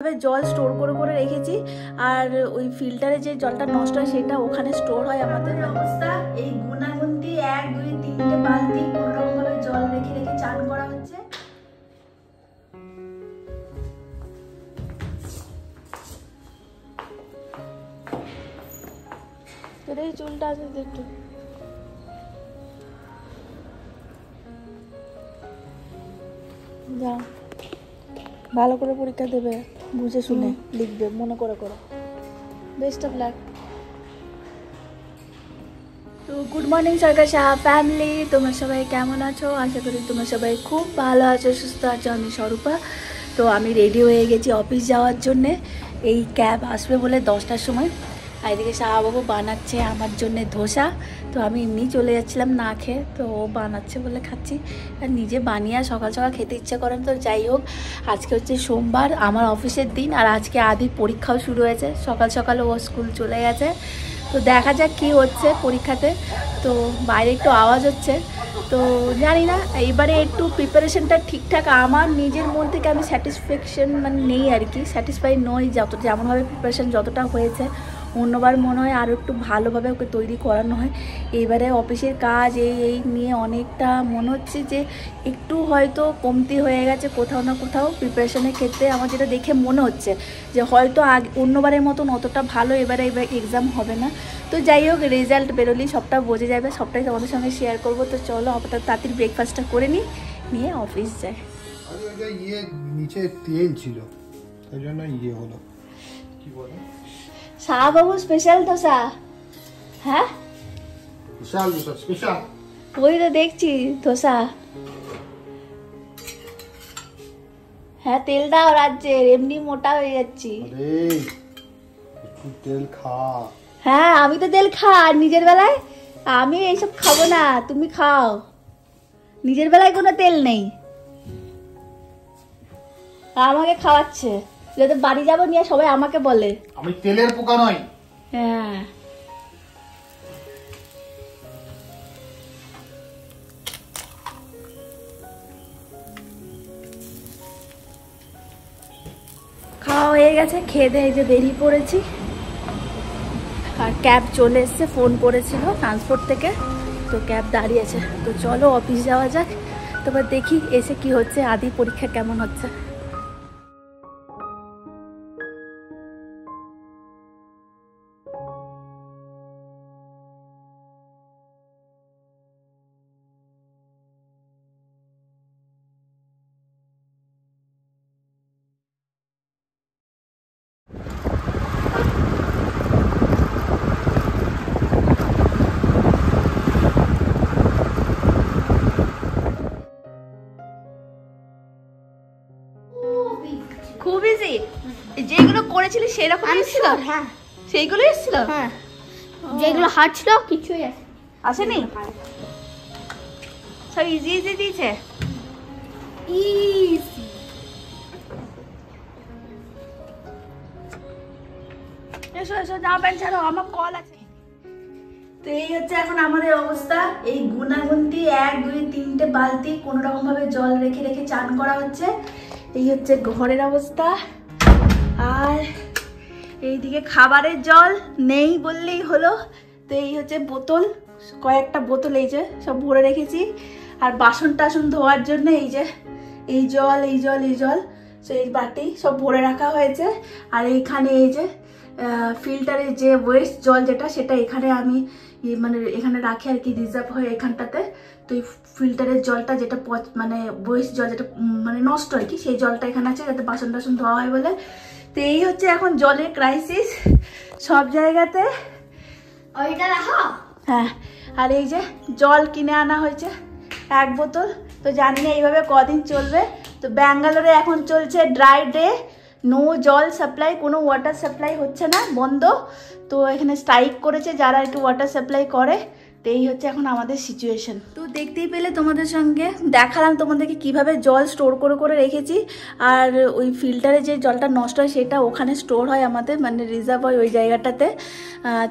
জল স্টোর করে রেখেছি আর ওই ফিল্টারে যে জলটা নষ্ট হয় সেটা ওখানে স্টোর হয়। আমাদের অবস্থা এই গুনাগুনতি 1 2 3টে বালতি কোনোরকম ভাবে জল রেখে রেখে চান করা হচ্ছে। তোর এই চুলটা আছে একটু যা ভালো করে পরীক্ষা দেবে, বুঝে শুনে লিখবে, মনে করে করো। Best of luck. তো গুড মর্নিং সরকার সাহা ফ্যামিলি, তোমরা সবাই কেমন আছো? আশা করি তোমরা সবাই খুব ভালো আছো, সুস্থ আছো। আমি স্বরূপা। তো আমি রেডি হয়ে গেছি অফিস যাওয়ার জন্যে। এই ক্যাব আসবে বলে 10টার সময়। আর এদিকে শাহবাবু বানাচ্ছে আমার জন্যে ধোসা। তো আমি এমনি চলে যাচ্ছিলাম না খেয়ে, তো ও বানাচ্ছে বলে খাচ্ছি। আর নিজে বানিয়ে সকাল সকাল খেতে ইচ্ছা করেন। তো যাই হোক, আজকে হচ্ছে সোমবার, আমার অফিসের দিন। আর আজকে আদির পরীক্ষাও শুরু হয়েছে, সকাল সকাল ও স্কুল চলে গেছে। তো দেখা যাক কী হচ্ছে পরীক্ষাতে। তো বাইরে একটু আওয়াজ হচ্ছে, তো জানি না এইবারে একটু প্রিপারেশনটা ঠিকঠাক আমার নিজের মন থেকে আমি স্যাটিসফ্যাকশন মানে নেই আর কি, স্যাটিসফাই নই যেমনভাবে প্রিপারেশন যতটা হয়েছে। অন্যবার মনে হয় আরও একটু ভালোভাবে ওকে তৈরি করানো হয়। এবারে অফিসের কাজ এই নিয়ে অনেকটা মনে হচ্ছে যে একটু হয়তো কমতি হয়ে গেছে কোথাও না কোথাও প্রিপারেশনের ক্ষেত্রে। আমার যেটা দেখে মনে হচ্ছে যে হয়তো অন্যবারের মতন অতটা ভালো এবার এক্সাম হবে না। তো যাই হোক, রেজাল্ট বেরোলেই সবটা বোঝা যাবে, সবটাই তোমাদের সঙ্গে শেয়ার করবো। তো চলো আপাতত তাড়াতাড়ি ব্রেকফাস্টটা করে নিয়ে অফিস যাই। নিচে তেল ছিল, সেই জন্য হলো কি বলে শাহবাবু স্পেশাল ধোসা। হ্যাঁ স্পেশাল ধোসা, স্পেশাল। ওই তো দেখছি ধোসা। হ্যাঁ তেল দাও রাজ্যের, এমনি মোটা হয়ে যাচ্ছি। আরে একটু তেল খা। হ্যাঁ আমি তো তেল খাই নিজের বেলায়, আমি এইসব খাবো না, তুমি খাও। নিজের বেলায় কোনো তেল নেই, আমাকে খাওয়াচ্ছে। যদি বাড়ি যাবো নিয়ে সবাই আমাকে বলে আমি তেলের পোকা নই। হ্যাঁ খাওয়া হয়ে গেছে, খেয়ে দিয়ে এই যে বেরিয়ে পড়েছি। আর ক্যাব চলে এসছে, ফোন করেছিল ট্রান্সপোর্ট থেকে, তো ক্যাব দাঁড়িয়েছে। তো চলো অফিস যাওয়া যাক। তারপর দেখি এসে কি হচ্ছে, আদি পরীক্ষা কেমন হচ্ছে। খুব ইজি, যেগুলো করেছিলি সেরকম ছিল। হ্যাঁ সেইগুলো এসেছিল। হ্যাঁ যেগুলো হার্ড ছিল কিছুই আসেনি, সব ইজি ইজি দিয়েছে। ইজি এসো এসো, জামা প্যান্ট ছাড়ো, আমার কল আছে। তো এই হচ্ছে এখন আমাদের অবস্থা। এই গুনাগুনতি 1 2 3টে বালতি কোনো রকম ভাবে জল রেখে রেখে চান করা হচ্ছে। এই হচ্ছে ঘরের অবস্থা। আর এইদিকে খাবারের জল নেই বললেই হলো। তো এই হচ্ছে বোতল, কয়েকটা বোতল এই যে সব ভরে রেখেছি। আর বাসন টাসন ধোয়ার জন্য এই যে এই জল এই জল এই জল, তো এই বাটি সব ভরে রাখা হয়েছে। আর এইখানে এই যে ফিল্টারের যে ওয়েস্ট জল যেটা, সেটা এখানে আমি মানে এখানে রাখি আর কি, রিজার্ভ হয় এখানটাতে। তো এই ফিল্টারের জলটা যেটা মানে ওয়েস্ট জল যেটা মানে নষ্ট আর কি, সেই জলটা এখানে আছে যাতে বাসন টাসন ধোয়া হয় বলে। তো এই হচ্ছে এখন জলের ক্রাইসিস সব জায়গাতে। ওইটা রাখো। হ্যাঁ, আর এই যে জল কিনে আনা হয়েছে 1 বোতল। তো জানি না এইভাবে কদিন চলবে। তো ব্যাঙ্গালোরে এখন চলছে ড্রাই ডে, নো জল সাপ্লাই, কোনো ওয়াটার সাপ্লাই হচ্ছে না, বন্ধ। তো এখানে স্ট্রাইক করেছে যারা একটু ওয়াটার সাপ্লাই করে। তো এই হচ্ছে এখন আমাদের সিচুয়েশন। তো দেখতেই পেলে তোমাদের সঙ্গে দেখালাম তোমাদেরকে কিভাবে জল স্টোর করে রেখেছি। আর ওই ফিল্টারে যে জলটা নষ্ট হয় সেটা ওখানে স্টোর হয় আমাদের, মানে রিজার্ভ হয় ওই জায়গাটাতে,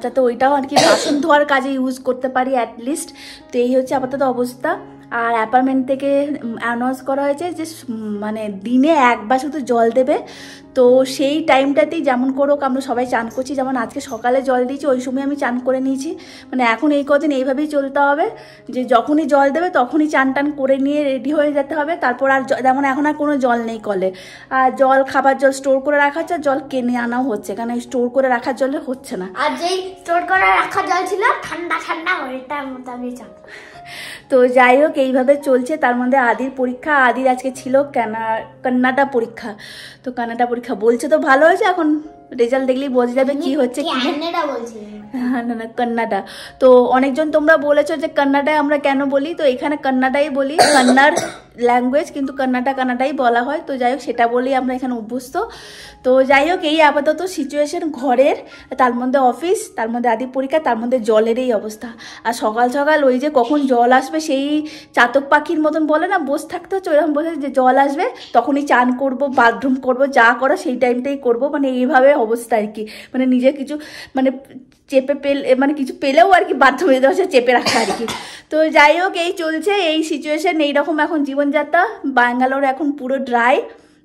যাতে ওইটাও আর কি বাসন ধোয়ার কাজে ইউজ করতে পারি অ্যাটলিস্ট। তো এই হচ্ছে আপাতত অবস্থা। আর অ্যাপার্টমেন্ট থেকে অ্যানাউন্স করা হয়েছে যে মানে দিনে একবার শুধু জল দেবে। তো সেই টাইমটাতেই যেমন করুক আমরা সবাই চান করছি, যেমন আজকে সকালে জল দিয়েছি ওই সময় আমি চান করে নিয়েছি। মানে এখন এই কদিন এইভাবেই চলতে হবে যে যখনই জল দেবে তখনই চান টান করে নিয়ে রেডি হয়ে যেতে হবে। তারপর আর যেমন এখন আর কোনো জল নেই কলে, আর জল খাবার জল স্টোর করে রাখা হচ্ছে, জল কিনে আনাও হচ্ছে, কারণ স্টোর করে রাখার জলে হচ্ছে না। আর যেই স্টোর করে রাখা জল ছিল ঠান্ডা ঠান্ডা ওইটার মতো আমি চান। তো যাই হোক এইভাবে চলছে। তার মধ্যে আদির পরীক্ষা, আদির আজকে ছিল কান্নাডা পরীক্ষা। তো কান্নাডা পরীক্ষা বলছে তো ভালো হয়েছে, এখন রেজাল্ট দেখলেই বোঝা যাবে কি হচ্ছে কি কান্নাডা বলছি না কান্নাডা। তো অনেকজন তোমরা বলেছো যে কান্নাডায় আমরা কেন বলি, তো এখানে কান্নাডাই বলি, কান্নাড় ল্যাঙ্গুয়েজ, কিন্তু কান্নাডাই বলা হয়। তো যাই হোক সেটা বলেই আমরা এখানে অভ্যস্ত। তো যাই হোক এই আপাতত সিচুয়েশন ঘরের, তার মধ্যে অফিস, তার মধ্যে আদি পরীক্ষা, তার মধ্যে জলের এই অবস্থা। আর সকাল সকাল ওই যে কখন জল আসবে সেই চাতক পাখির মতন বলে না বসে থাকতে হচ্ছে, ওইরকম বসে যে জল আসবে তখনই চান করব, বাথরুম করব, যা করা সেই টাইমটাই করব। মানে এইভাবে অবস্থা আর কি, মানে নিজে কিছু মানে চেপে মানে কিছু পেলেও আর কি বাথরুমে যেতে হচ্ছে চেপে রাখা আর কি। তো যাই হোক এই চলছে এই সিচুয়েশন, এইরকম এখন জীবনযাত্রা। ব্যাঙ্গালোর এখন পুরো ড্রাই।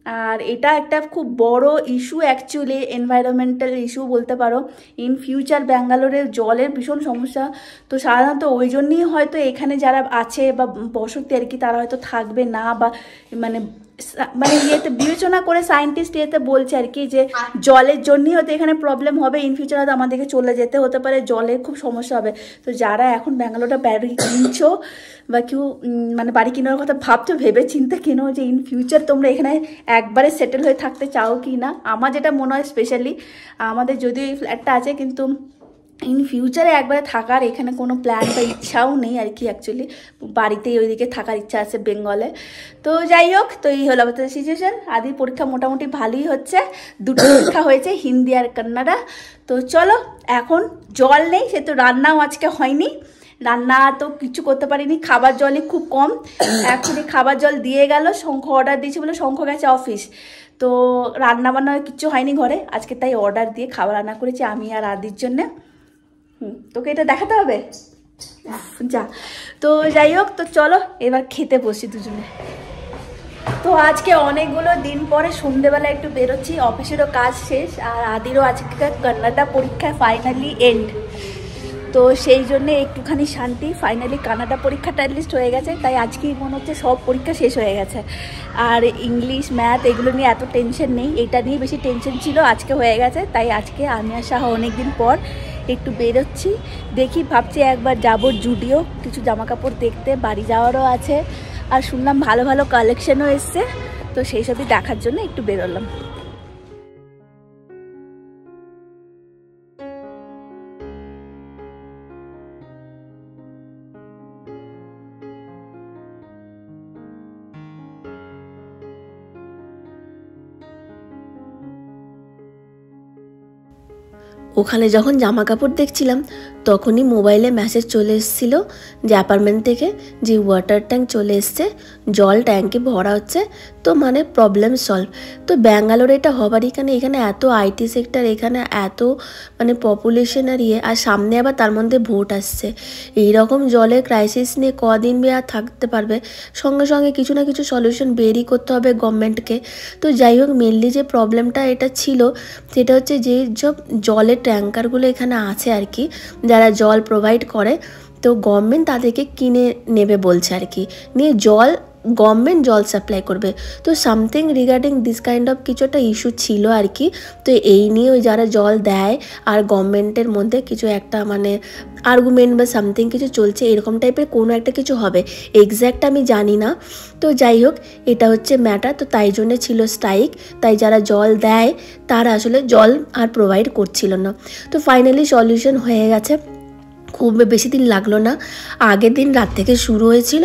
আর এটা একটা খুব বড় ইস্যু অ্যাকচুয়ালি, এনভায়রনমেন্টাল ইস্যু বলতে পারো। ইন ফিউচার ব্যাঙ্গালোরের জলের ভীষণ সমস্যা। তো সাধারণত ওই জন্যই হয়তো এখানে যারা আছে বা বসতি আর কি তারা হয়তো থাকবে না, বা মানে ইয়েতে বিবেচনা করে সায়েন্টিস্ট ইয়েতে বলছে আর কি যে জলের জন্যই হয়তো এখানে প্রবলেম হবে। ইন ফিউচার হয়তো আমাদেরকে চলে যেতে হতে পারে, জলের খুব সমস্যা হবে। তো যারা এখন ব্যাঙ্গালোরটা বাড়ি কিনছো বা কেউ মানে বাড়ি কেনার কথা ভাবছো, ভেবে চিন্তে কেনো যে ইন ফিউচার তোমরা এখানে একবারে সেটেল হয়ে থাকতে চাও কি না। আমার যেটা মনে হয় স্পেশালি, আমাদের যদিও এই ফ্ল্যাটটা আছে কিন্তু ইন ফিউচারে একবারে থাকার এখানে কোনো প্ল্যান বা ইচ্ছাও নেই আর কি। অ্যাকচুয়ালি বাড়িতেই ওইদিকে থাকার ইচ্ছা আছে বেঙ্গলে। তো যাই হোক তো এই হলো আমাদের সিচুয়েশান। আদির পরীক্ষা মোটামুটি ভালোই হচ্ছে, দুটো পরীক্ষা হয়েছে হিন্দি আর কান্নাডা। তো চলো এখন জল নেই, সে তো রান্নাও আজকে হয়নি, রান্না তো কিছু করতে পারিনি, খাবার জলই খুব কম। অ্যাকচুয়ালি খাবার জল দিয়ে গেল, শঙ্খ অর্ডার দিয়েছে বলে শঙ্খ গেছে অফিস, তো রান্না বান্না কিছু হয়নি ঘরে আজকে, তাই অর্ডার দিয়ে খাবার রান্না করেছি আমি আর আদির জন্যে। তোকে এটা দেখাতে হবে যা। তো যাই হোক তো চলো এবার খেতে বসি দুজনে। তো আজকে অনেকগুলো দিন পরে সন্ধ্যেবেলা একটু বেরোচ্ছি, অফিসেরও কাজ শেষ আর আদিরও আজকে কান্নাডা পরীক্ষায় ফাইনালি এন্ড। তো সেই জন্যে একটুখানি শান্তি, ফাইনালি কানাডা পরীক্ষাটা অ্যাটলিস্ট হয়ে গেছে, তাই আজকেই মনে হচ্ছে সব পরীক্ষা শেষ হয়ে গেছে। আর ইংলিশ ম্যাথ এগুলো নিয়ে এত টেনশন নেই, এটা নিয়ে বেশি টেনশন ছিল, আজকে হয়ে গেছে। তাই আজকে আমি আর সাহা অনেকদিন পর একটু বেরোচ্ছি, দেখি ভাবছি একবার যাবো জুডিও কিছু জামা কাপড় দেখতে, বাড়ি যাওয়ারও আছে। আর শুনলাম ভালো ভালো কালেকশনও এসছে, তো সেই সবই দেখার জন্য একটু বেরোলাম। ওখানে যখন জামা কাপড় দেখছিলাম তখনই মোবাইলে মেসেজ চলে এসেছিলো যে অ্যাপার্টমেন্ট থেকে যে ওয়াটার ট্যাঙ্ক চলে এসছে, জল ট্যাঙ্কে ভরা হচ্ছে, তো মানে প্রবলেম সলভ। তো ব্যাঙ্গালোরে এটা হবারই, এখানে এত আইটি সেক্টর, এখানে এত মানে পপুলেশন আর ইয়ে, আর সামনে আবার তার মধ্যে ভোট আসছে। এইরকম জলের ক্রাইসিস নিয়ে কদিন আর থাকতে পারবে, সঙ্গে সঙ্গে কিছু না কিছু সলিউশন বেরই করতে হবে গভর্নমেন্টকে। তো যাই হোক মেনলি যে প্রবলেমটা এটা ছিল সেটা হচ্ছে যে সব জলের ট্যাঙ্কারগুলো এখানে আছে আর কি, যারা জল প্রোভাইড করে, তো গভর্নমেন্ট তাদেরকে কিনে নেবে বলছে আর কি, নিয়ে গভর্নমেন্ট জল সাপ্লাই করবে। তো something regarding this kind of কিছু একটা ইস্যু ছিল আর কি। তো এই নিয়ে ওই যারা জল দেয় আর গভর্নমেন্টের মধ্যে কিছু একটা মানে আর্গুমেন্ট বা সামথিং কিছু চলছে, এরকম টাইপের কোনো একটা কিছু হবে, এক্স্যাক্ট আমি জানি না। তো যাই হোক এটা হচ্ছে ম্যাটার। তো তাই জন্যে ছিল স্ট্রাইক, তাই যারা জল দেয় তারা আসলে জল আর প্রোভাইড করছিল না। তো ফাইনালি সলিউশন হয়ে গেছে, খুব বেশি দিন লাগলো না, আগের দিন রাত থেকে শুরু হয়েছিল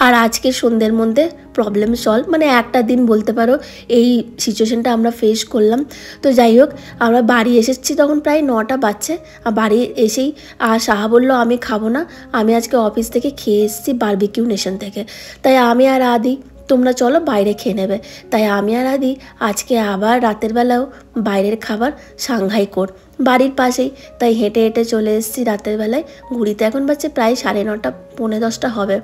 আর আজকে সন্ধ্যের মধ্যে প্রবলেম সলভ, মানে একটা দিন বলতে পারো এই সিচুয়েশনটা আমরা ফেস করলাম। তো যাই হোক আমরা বাড়ি এসেছি তখন প্রায় 9টা বাজছে, আর বাড়ি এসেই আর সাহা বললো আমি খাবো না, আমি আজকে অফিস থেকে খেয়ে এসেছি বারবিকিউ নেশন থেকে। তাই আমি আর আদি তোমরা চলো বাইরে খেয়ে নেবে। তাই আমি আর আদি আজকে আবার রাতের বেলাও বাইরের খাবার সাংঘাই কর, বাড়ির পাশেই। তাই হেঁটে হেঁটে চলে এসেছি রাতের বেলায়। ঘুরিতে এখন বাজছে প্রায় 9:30 পৌনে 10টা হবে।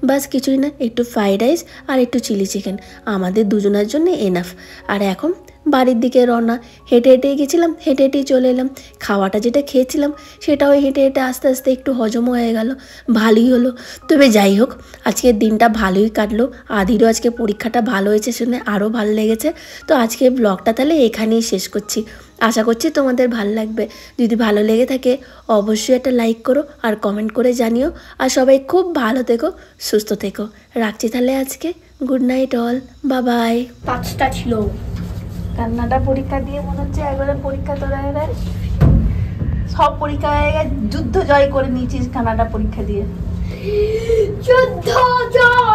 বাস কিছুই না, একটু ফ্রাইড রাইস আর একটু চিলি চিকেন আমাদের দুজনের জন্য এনাফ। আর এখন বাড়ির দিকে রওনা। হেঁটে হেঁটেই গেছিলাম, হেঁটে হেঁটেই চলে এলাম। খাওয়াটা যেটা খেয়েছিলাম সেটাও হেঁটে হেঁটে আস্তে আস্তে একটু হজমও হয়ে গেল, ভালোই হলো। তবে যাই হোক, আজকের দিনটা ভালোই কাটলো। আদিরও আজকে পরীক্ষাটা ভালো হয়েছে শুনে আরও ভালো লেগেছে। তো আজকে ব্লগটা তাহলে এখানেই শেষ করছি। আশা করছি তোমাদের ভালো লাগবে। যদি ভালো লেগে থাকে অবশ্যই একটা লাইক করো আর কমেন্ট করে জানিও। আর সবাই খুব ভালো থেকো, সুস্থ থেকো। রাখছি তাহলে আজকে। গুড নাইট অল, বা বাই। 5টা ছিল। কান্নাটা পরীক্ষা দিয়ে মনে হচ্ছে একবারে পরীক্ষা তোরা সব পরীক্ষা হয়ে গেছে, যুদ্ধ জয় করে নিয়েছিস কানাডা পরীক্ষা দিয়ে। যুদ্ধ জয়।